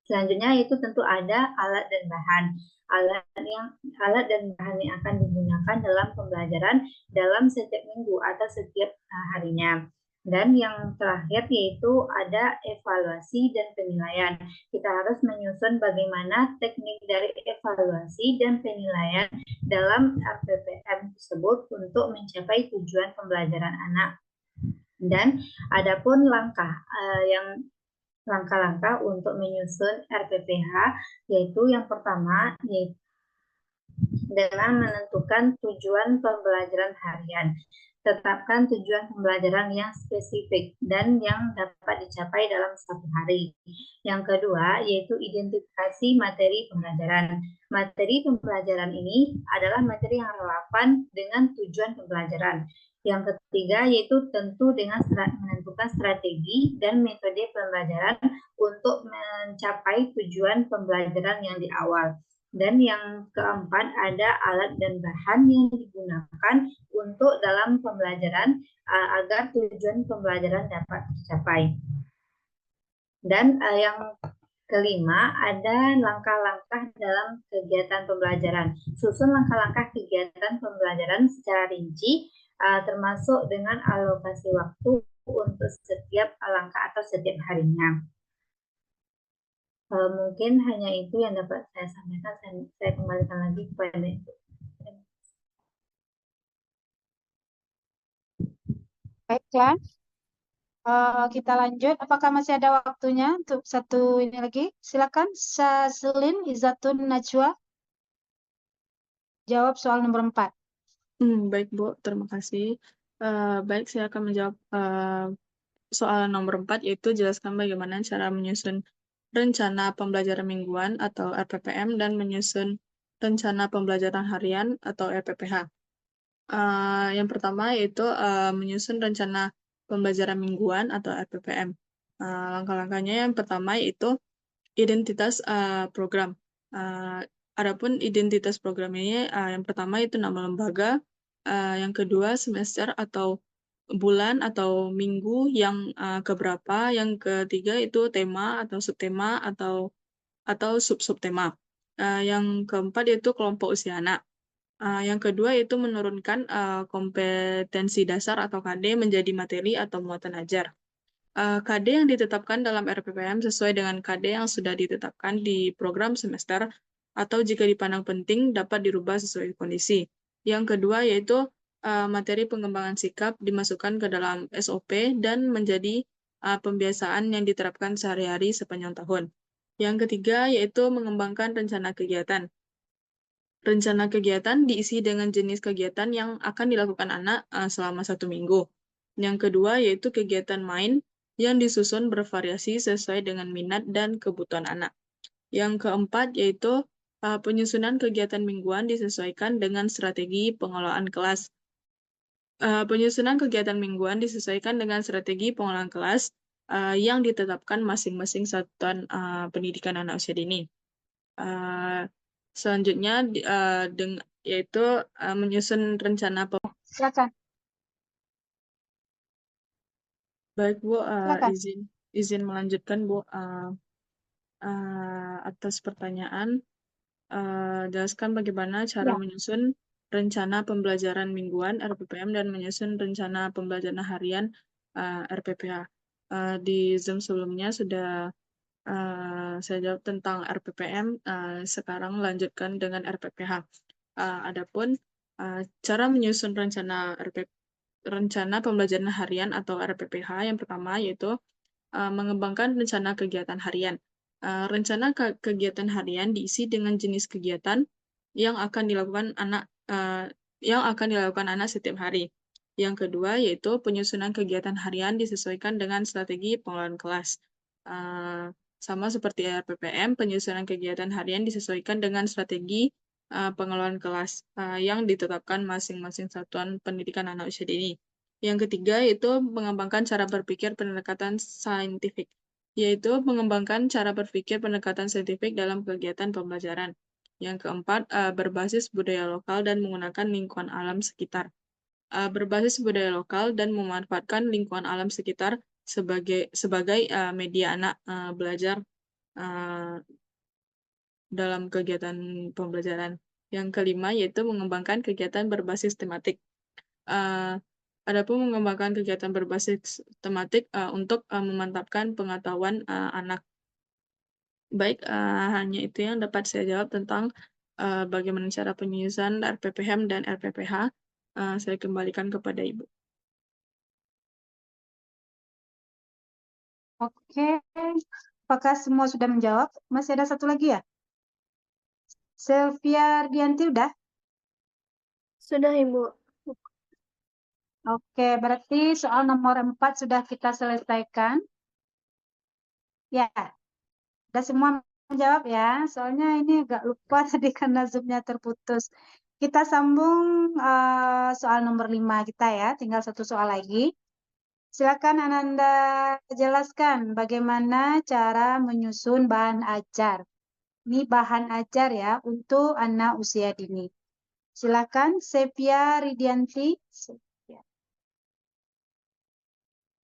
Selanjutnya itu tentu ada alat dan bahan. Alat dan bahan yang akan digunakan dalam pembelajaran dalam setiap minggu atau setiap harinya. Dan yang terakhir yaitu ada evaluasi dan penilaian. Kita harus menyusun bagaimana teknik dari evaluasi dan penilaian dalam RPPM tersebut untuk mencapai tujuan pembelajaran anak. Dan adapun langkah-langkah untuk menyusun RPPH yaitu yang pertama yaitu dengan menentukan tujuan pembelajaran harian. Tetapkan tujuan pembelajaran yang spesifik dan yang dapat dicapai dalam satu hari. Yang kedua, yaitu identifikasi materi pembelajaran. Materi pembelajaran ini adalah materi yang relevan dengan tujuan pembelajaran. Yang ketiga, yaitu tentu dengan menentukan strategi dan metode pembelajaran untuk mencapai tujuan pembelajaran yang di awal. Dan yang keempat, ada alat dan bahan yang digunakan untuk dalam pembelajaran agar tujuan pembelajaran dapat tercapai. Dan yang kelima, ada langkah-langkah dalam kegiatan pembelajaran. Susun langkah-langkah kegiatan pembelajaran secara rinci, termasuk dengan alokasi waktu untuk setiap langkah atau setiap harinya. Mungkin hanya itu yang dapat saya sampaikan. Saya kembalikan lagi kepada Ibu. Baiklah, kita lanjut. Apakah masih ada waktunya untuk satu ini lagi? Silakan, Saslin Izatun Najwa. Jawab soal nomor 4. Baik, Bu. Terima kasih. Baik, saya akan menjawab soal nomor 4, yaitu jelaskan bagaimana cara menyusun rencana pembelajaran mingguan atau RPPM dan menyusun rencana pembelajaran harian atau RPPH. Yang pertama yaitu menyusun rencana pembelajaran mingguan atau RPPM. Langkah-langkahnya yang pertama yaitu identitas program. Adapun identitas program ini yang pertama itu nama lembaga, yang kedua semester atau bulan atau minggu yang keberapa, yang ketiga itu tema atau subtema atau sub-subtema. Yang keempat yaitu kelompok usia anak. Yang kedua itu menurunkan kompetensi dasar atau KD menjadi materi atau muatan ajar. KD yang ditetapkan dalam RPPM sesuai dengan KD yang sudah ditetapkan di program semester atau jika dipandang penting dapat dirubah sesuai kondisi. Yang kedua yaitu materi pengembangan sikap dimasukkan ke dalam SOP dan menjadi pembiasaan yang diterapkan sehari-hari sepanjang tahun. Yang ketiga yaitu mengembangkan rencana kegiatan. Rencana kegiatan diisi dengan jenis kegiatan yang akan dilakukan anak selama 1 minggu. Yang kedua yaitu kegiatan main yang disusun bervariasi sesuai dengan minat dan kebutuhan anak. Yang keempat yaitu penyusunan kegiatan mingguan disesuaikan dengan strategi pengelolaan kelas. Penyusunan kegiatan mingguan disesuaikan dengan strategi pengelolaan kelas yang ditetapkan masing-masing satuan pendidikan anak usia dini. Selanjutnya yaitu menyusun rencana. Silakan. Baik, Bu, Silakan. izin melanjutkan, Bu, atas pertanyaan. Jelaskan bagaimana cara Ya. menyusun rencana pembelajaran mingguan RPPM dan menyusun rencana pembelajaran harian RPPH. Di Zoom sebelumnya sudah saya jawab tentang RPPM, sekarang lanjutkan dengan RPPH. Adapun cara menyusun rencana pembelajaran harian atau RPPH yang pertama yaitu mengembangkan rencana kegiatan harian. Rencana kegiatan harian diisi dengan jenis kegiatan yang akan dilakukan anak setiap hari. Yang kedua yaitu penyusunan kegiatan harian disesuaikan dengan strategi pengelolaan kelas. Sama seperti RPPM, penyusunan kegiatan harian disesuaikan dengan strategi pengelolaan kelas yang ditetapkan masing-masing satuan pendidikan anak usia dini. Yang ketiga yaitu mengembangkan cara berpikir pendekatan saintifik, yaitu mengembangkan cara berpikir pendekatan saintifik dalam kegiatan pembelajaran. Yang keempat, berbasis budaya lokal dan menggunakan lingkungan alam sekitar. Berbasis budaya lokal dan memanfaatkan lingkungan alam sekitar sebagai media anak belajar dalam kegiatan pembelajaran. Yang kelima yaitu mengembangkan kegiatan berbasis tematik. Adapun mengembangkan kegiatan berbasis tematik untuk memantapkan pengetahuan anak. Baik, hanya itu yang dapat saya jawab tentang bagaimana cara penyusunan RPPM dan RPPH. Saya kembalikan kepada Ibu. Oke, apakah semua sudah menjawab? Masih ada satu lagi ya? Sylvia Ardianti udah? Sudah, Ibu. Oke, berarti soal nomor 4 sudah kita selesaikan. Ya, sudah semua menjawab ya. Soalnya ini agak lupa tadi karena Zoom-nya terputus. Kita sambung soal nomor 5 kita ya. Tinggal satu soal lagi. Silakan Ananda jelaskan bagaimana cara menyusun bahan ajar. Ini bahan ajar ya untuk anak usia dini. Silakan Sepia Ridianti.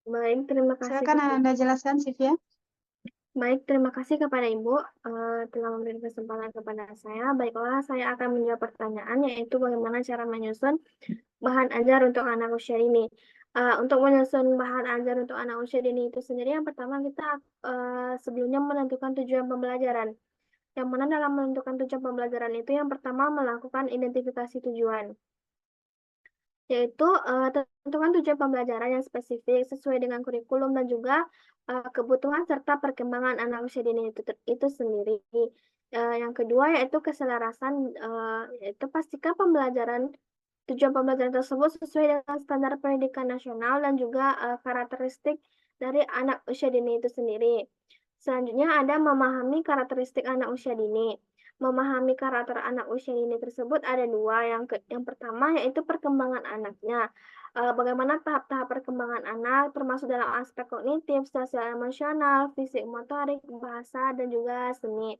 Baik, terima kasih. Silakan Ananda jelaskan Sepia. Baik, terima kasih kepada Ibu telah memberi kesempatan kepada saya. Baiklah, saya akan menjawab pertanyaan, yaitu bagaimana cara menyusun bahan ajar untuk anak usia dini. Untuk menyusun bahan ajar untuk anak usia dini itu sendiri, yang pertama kita sebelumnya menentukan tujuan pembelajaran. Yang mana dalam menentukan tujuan pembelajaran itu yang pertama melakukan identifikasi tujuan. Yaitu tentukan tujuan pembelajaran yang spesifik sesuai dengan kurikulum dan juga kebutuhan serta perkembangan anak usia dini itu sendiri. Yang kedua yaitu keselarasan, yaitu pastikan tujuan pembelajaran tersebut sesuai dengan standar pendidikan nasional dan juga karakteristik dari anak usia dini itu sendiri. Selanjutnya ada memahami karakteristik anak usia dini. Memahami karakter anak usia dini tersebut ada dua. Yang pertama yaitu perkembangan anaknya. Bagaimana tahap-tahap perkembangan anak termasuk dalam aspek kognitif, sosial emosional, fisik motorik, bahasa, dan juga seni.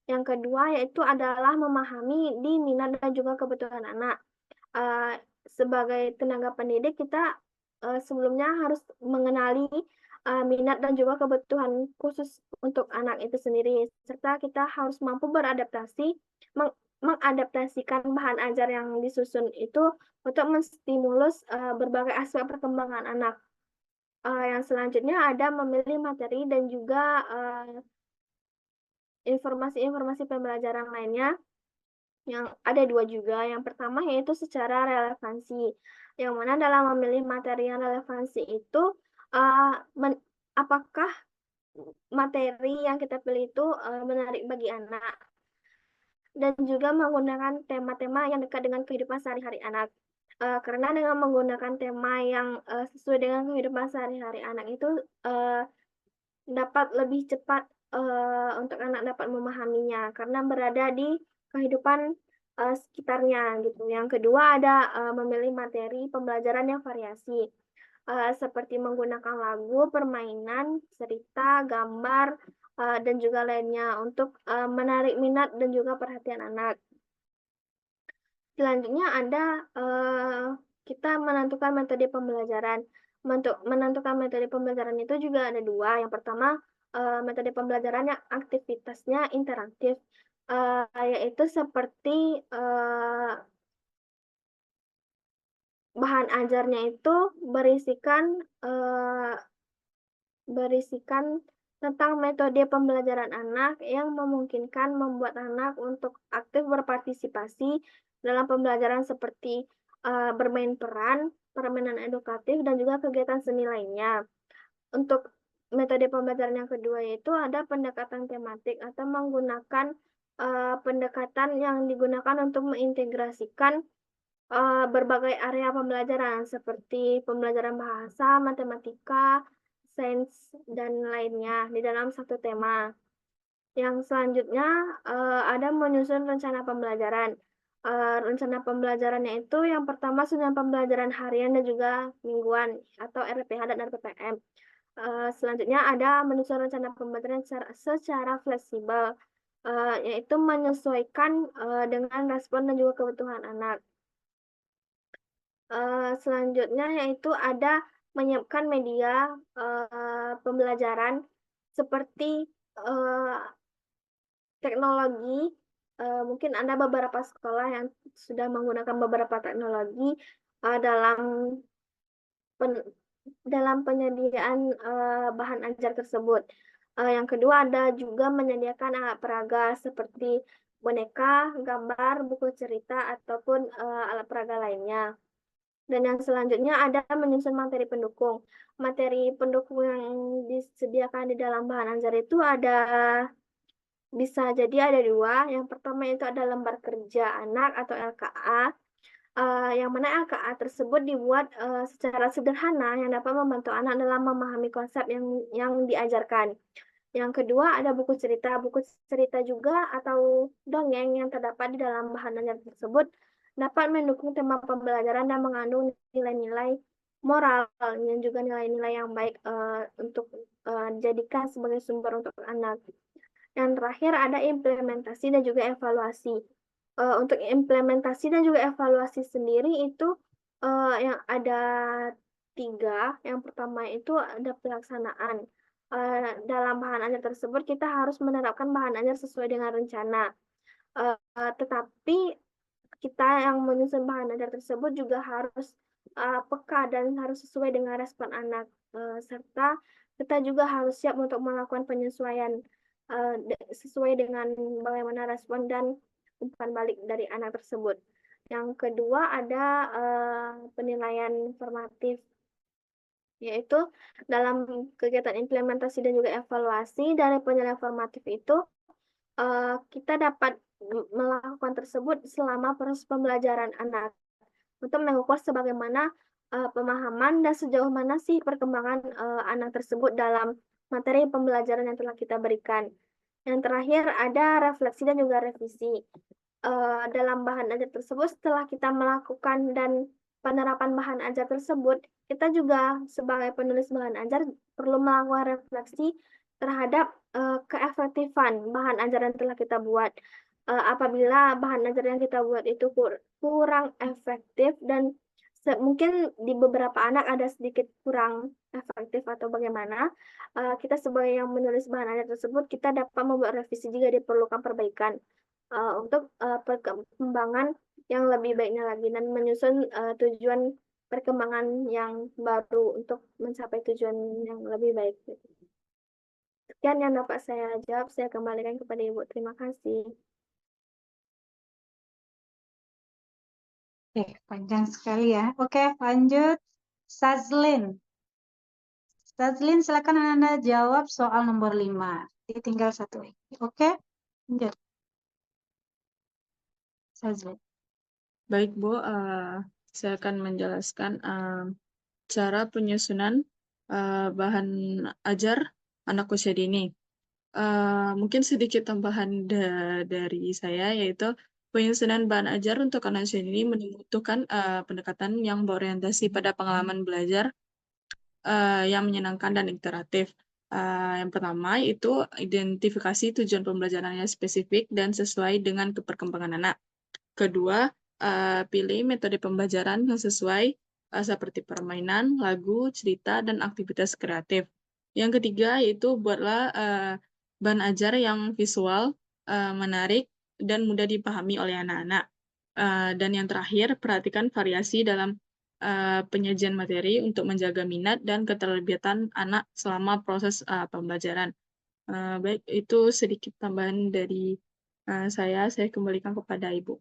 Yang kedua yaitu adalah memahami di minat dan juga kebutuhan anak. Sebagai tenaga pendidik kita sebelumnya harus mengenali minat dan juga kebutuhan khusus untuk anak itu sendiri, serta kita harus mampu beradaptasi, mengadaptasikan bahan ajar yang disusun itu untuk menstimulus berbagai aspek perkembangan anak. Yang selanjutnya ada memilih materi dan juga informasi-informasi pembelajaran lainnya yang ada dua juga. Yang pertama yaitu secara relevansi, yang mana dalam memilih materi yang relevansi itu apakah materi yang kita pilih itu menarik bagi anak, dan juga menggunakan tema-tema yang dekat dengan kehidupan sehari-hari anak. Karena dengan menggunakan tema yang sesuai dengan kehidupan sehari-hari anak itu dapat lebih cepat untuk anak dapat memahaminya karena berada di kehidupan sekitarnya gitu. Yang kedua ada memilih materi pembelajaran yang variasi, seperti menggunakan lagu, permainan, cerita, gambar, dan juga lainnya untuk menarik minat dan juga perhatian anak. Selanjutnya ada kita menentukan metode pembelajaran. Untuk menentukan metode pembelajaran itu juga ada dua. Yang pertama metode pembelajaran yang aktivitasnya interaktif, yaitu seperti bahan ajarnya itu berisikan tentang metode pembelajaran anak yang memungkinkan membuat anak untuk aktif berpartisipasi dalam pembelajaran seperti bermain peran, permainan edukatif, dan juga kegiatan seni lainnya. Untuk metode pembelajaran yang kedua yaitu ada pendekatan tematik atau menggunakan pendekatan yang digunakan untuk mengintegrasikan berbagai area pembelajaran seperti pembelajaran bahasa, matematika, sains, dan lainnya di dalam satu tema. Yang selanjutnya ada menyusun rencana pembelajaran. Rencana pembelajarannya itu yang pertama susunan pembelajaran harian dan juga mingguan atau RPH dan RPPM. Selanjutnya ada menyusun rencana pembelajaran secara fleksibel, yaitu menyesuaikan dengan respon dan juga kebutuhan anak. Selanjutnya yaitu ada menyiapkan media pembelajaran seperti teknologi. Mungkin ada beberapa sekolah yang sudah menggunakan beberapa teknologi dalam penyediaan bahan ajar tersebut. Yang kedua ada juga menyediakan alat peraga seperti boneka, gambar, buku cerita, ataupun alat peraga lainnya. Dan yang selanjutnya ada menyusun materi pendukung. Materi pendukung yang disediakan di dalam bahan ajar itu bisa jadi ada dua. Yang pertama itu ada lembar kerja anak atau LKA. yang mana LKA tersebut dibuat secara sederhana yang dapat membantu anak dalam memahami konsep yang diajarkan. Yang kedua ada buku cerita juga atau dongeng yang terdapat di dalam bahan ajar tersebut dapat mendukung tema pembelajaran dan mengandung nilai-nilai moral dan juga nilai-nilai yang baik untuk dijadikan sebagai sumber untuk anak. Yang terakhir ada implementasi dan juga evaluasi. Untuk implementasi dan juga evaluasi sendiri itu yang ada 3. Yang pertama itu ada pelaksanaan. Dalam bahan ajar tersebut kita harus menerapkan bahan ajar sesuai dengan rencana. Tetapi kita yang menyusun bahan ajar tersebut juga harus peka dan harus sesuai dengan respon anak, serta kita juga harus siap untuk melakukan penyesuaian sesuai dengan bagaimana respon dan umpan balik dari anak tersebut. Yang kedua ada penilaian formatif, yaitu dalam kegiatan implementasi dan juga evaluasi dari penilaian formatif itu kita dapat melakukan tersebut selama proses pembelajaran anak untuk mengukur sebagaimana pemahaman dan sejauh mana sih perkembangan anak tersebut dalam materi pembelajaran yang telah kita berikan. Yang terakhir ada refleksi dan juga revisi. Dalam bahan ajar tersebut setelah kita melakukan dan penerapan bahan ajar tersebut, kita juga sebagai penulis bahan ajar perlu melakukan refleksi terhadap keefektifan bahan ajar yang telah kita buat. Apabila bahan ajar yang kita buat itu kurang efektif dan mungkin di beberapa anak ada sedikit kurang efektif atau bagaimana, kita sebagai yang menulis bahan ajar tersebut, kita dapat membuat revisi jika diperlukan perbaikan untuk perkembangan yang lebih baiknya lagi dan menyusun tujuan perkembangan yang baru untuk mencapai tujuan yang lebih baik. Sekian yang dapat saya jawab, saya kembalikan kepada Ibu. Terima kasih. Oke, panjang sekali ya. Oke, lanjut. Sazlin. Sazlin, silakan Anda jawab soal nomor 5. Jadi tinggal satu lagi. Oke, lanjut. Sazlin. Baik, Bu. Saya akan menjelaskan cara penyusunan bahan ajar anak usia dini. Mungkin sedikit tambahan dari saya, yaitu penyusunan bahan ajar untuk anak usia dini membutuhkan pendekatan yang berorientasi pada pengalaman belajar yang menyenangkan dan interaktif. Yang pertama itu identifikasi tujuan pembelajaran yang spesifik dan sesuai dengan perkembangan anak. Kedua, pilih metode pembelajaran yang sesuai seperti permainan, lagu, cerita, dan aktivitas kreatif. Yang ketiga yaitu buatlah bahan ajar yang visual, menarik, dan mudah dipahami oleh anak-anak. Dan yang terakhir, perhatikan variasi dalam penyajian materi untuk menjaga minat dan keterlibatan anak selama proses pembelajaran. Baik, itu sedikit tambahan dari saya. Saya kembalikan kepada Ibu.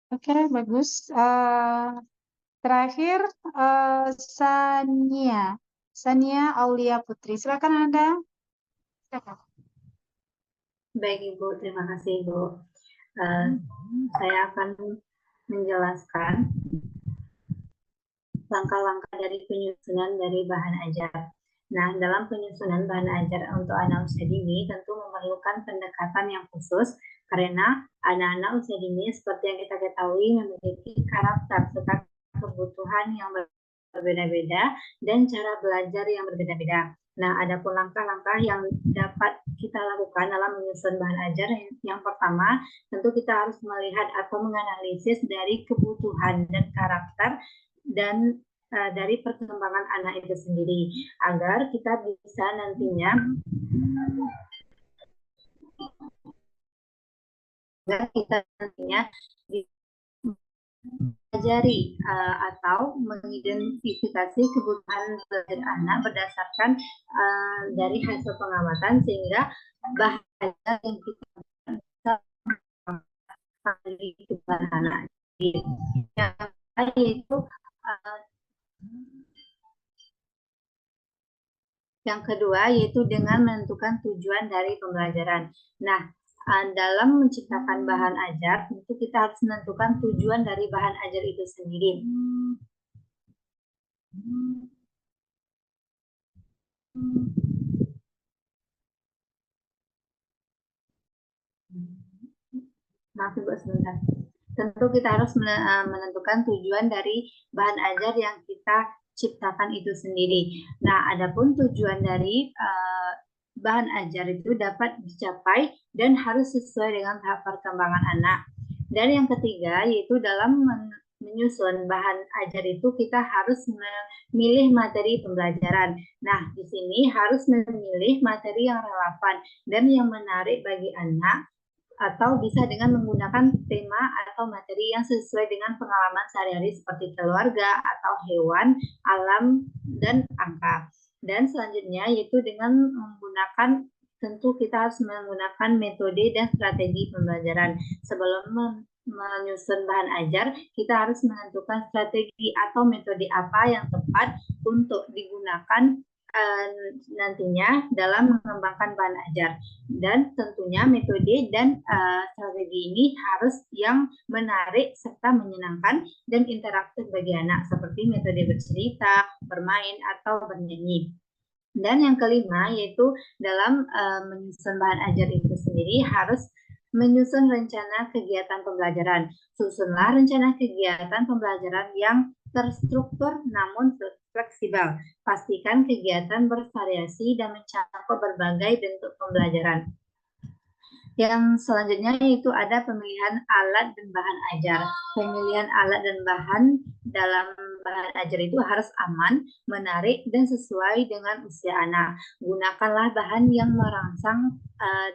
Oke, bagus. Terakhir, Sania. Sania Aulia Putri. Silakan Anda. Silakan. Baik Ibu, terima kasih Ibu. Saya akan menjelaskan langkah-langkah dari penyusunan dari bahan ajar. Nah, dalam penyusunan bahan ajar untuk anak usia dini tentu memerlukan pendekatan yang khusus karena anak-anak usia dini seperti yang kita ketahui memiliki karakter serta kebutuhan yang berbeda-beda dan cara belajar yang berbeda-beda. Nah, ada pun langkah-langkah yang dapat kita lakukan dalam menyusun bahan ajar. Yang pertama, tentu kita harus melihat atau menganalisis dari kebutuhan dan karakter dan dari perkembangan anak itu sendiri agar kita bisa nantinya mempelajari atau mengidentifikasi kebutuhan belajar anak berdasarkan dari hasil pengamatan sehingga bahan ajar yang kita di kebutuhan anak yaitu yang kedua yaitu dengan menentukan tujuan dari pembelajaran. Nah, dalam menciptakan bahan ajar, tentu kita harus menentukan tujuan dari bahan ajar itu sendiri. Maaf Ibu sebentar. Tentu kita harus menentukan tujuan dari bahan ajar yang kita ciptakan itu sendiri. Nah, adapun tujuan dari bahan ajar itu dapat dicapai dan harus sesuai dengan tahap perkembangan anak. Dan yang ketiga yaitu dalam menyusun bahan ajar itu kita harus memilih materi pembelajaran. Nah, di sini harus memilih materi yang relevan dan yang menarik bagi anak, atau bisa dengan menggunakan tema atau materi yang sesuai dengan pengalaman sehari-hari seperti keluarga atau hewan, alam, dan angka. Dan selanjutnya yaitu dengan menggunakan, tentu kita harus menggunakan metode dan strategi pembelajaran. Sebelum menyusun bahan ajar, kita harus menentukan strategi atau metode apa yang tepat untuk digunakan nantinya dalam mengembangkan bahan ajar. Dan tentunya metode dan strategi ini harus yang menarik serta menyenangkan dan interaktif bagi anak, seperti metode bercerita, bermain, atau bernyanyi. Dan yang kelima yaitu dalam menyusun bahan ajar itu sendiri harus menyusun rencana kegiatan pembelajaran. Susunlah rencana kegiatan pembelajaran yang terstruktur namun fleksibel. Pastikan kegiatan bervariasi dan mencakup berbagai bentuk pembelajaran. Yang selanjutnya yaitu ada pemilihan alat dan bahan ajar. Pemilihan alat dan bahan dalam bahan ajar itu harus aman, menarik, dan sesuai dengan usia anak. Gunakanlah bahan yang merangsang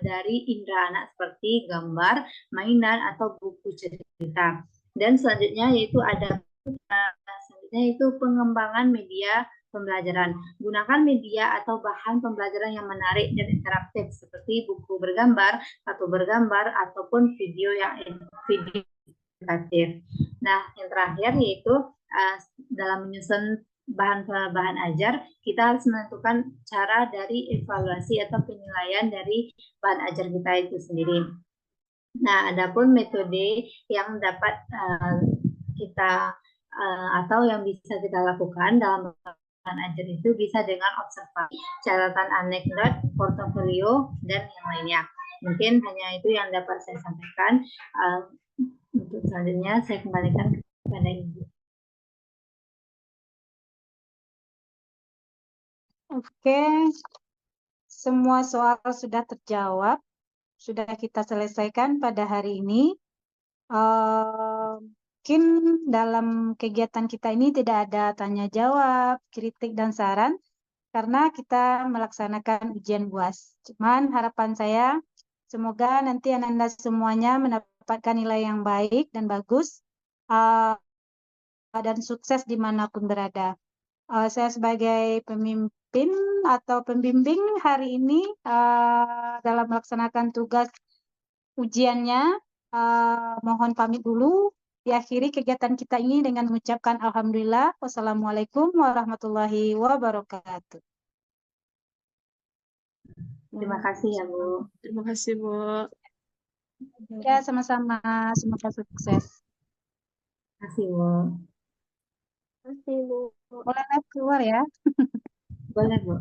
dari indera anak seperti gambar, mainan, atau buku cerita. Dan selanjutnya yaitu ada pengembangan media pembelajaran. Gunakan media atau bahan pembelajaran yang menarik dan interaktif seperti buku bergambar, kartu bergambar, ataupun video yang edukatif. Nah, yang terakhir yaitu dalam menyusun bahan ajar, kita harus menentukan cara dari evaluasi atau penilaian dari bahan ajar kita itu sendiri. Nah, adapun metode yang dapat kita atau yang bisa kita lakukan dalam bahan ajar itu bisa dengan observasi, catatan anekdot, portofolio, dan yang lainnya. Mungkin hanya itu yang dapat saya sampaikan. Untuk selanjutnya saya kembalikan kepada Ibu. Oke, semua soal sudah terjawab, sudah kita selesaikan pada hari ini. Mungkin dalam kegiatan kita ini tidak ada tanya jawab, kritik, dan saran karena kita melaksanakan ujian UAS. Cuman harapan saya semoga nanti Anda semuanya mendapatkan nilai yang baik dan bagus dan sukses dimanapun berada. Saya sebagai pemimpin atau pembimbing hari ini dalam melaksanakan tugas ujiannya, mohon pamit dulu. Diakhiri kegiatan kita ini dengan mengucapkan Alhamdulillah. Wassalamualaikum warahmatullahi wabarakatuh. Terima kasih ya Bu. Terima kasih Bu. Ya, sama-sama. Semoga sukses. Terima kasih Bu. Terima kasih Bu. Boleh keluar ya. Boleh Bu.